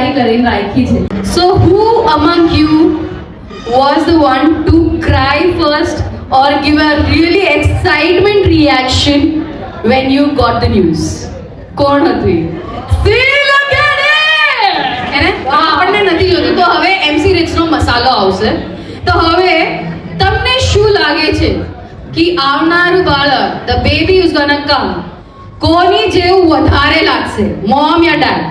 તૈયારી કરીને રાખી છે. So who among you was the one to cry first or give a really excitement reaction when you got the news? કોણ હતું? આપણને નથી જોતું. તો હવે MC Rich નો મસાલો આવશે. તો હવે તમને શું લાગે છે કે આવનારું બાળક, the baby is gonna come, કોની જેવું વધારે લાગશે, મોમ યા dad?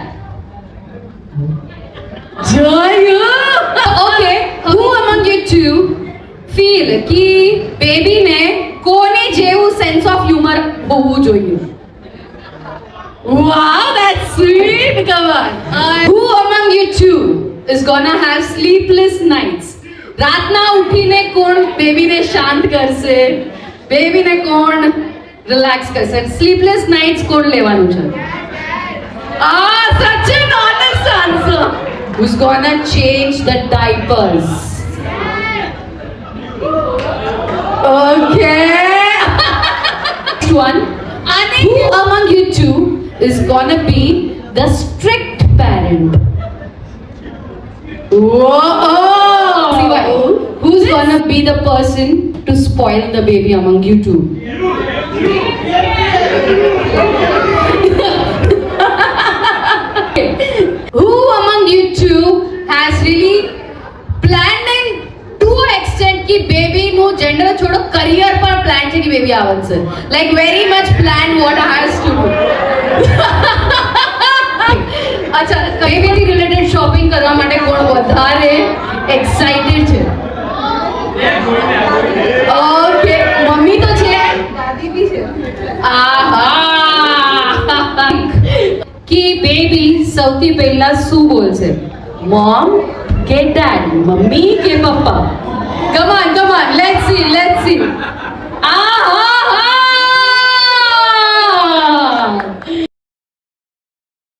Okay, who among you two feel કે બેબી ને કોની જેવું સેન્સ ઓફ હ્યુમર હોવું જોઈએ? Wow, that's sweet. Come on. Who among you two is gonna have sleepless nights? રાતના ઉઠીને કોણ બેબીને શાંત કરશે, બેબીને કોણ રિલેક્સ કરશે? સ્લીપલેસ નાઇટ્સ કોણ લેવાનું છે? Such an honest answer. Who's gonna change the diapers? Okay. Next one. Who among you two is gonna be the strict parent? Whoa! Who's gonna be the person to spoil the baby among you two? Who among you two has really planned in to extent कि baby નું gender छोड़ो career पर plan છે कि baby આવશે, like very much plan what has to do. અચ્છા, બેબીથી related shopping કરવા માટે કોણ વધારે એક્સાઇટેડ છે? ઓકે, મમ્મી તો છે, દાદી બી છે. આહા, કે બેબી સૌથી પહેલા શું બોલશે, મોમ કે ડેડ, મમ્મી કે પપ્પા? Come on, let's see. Aha,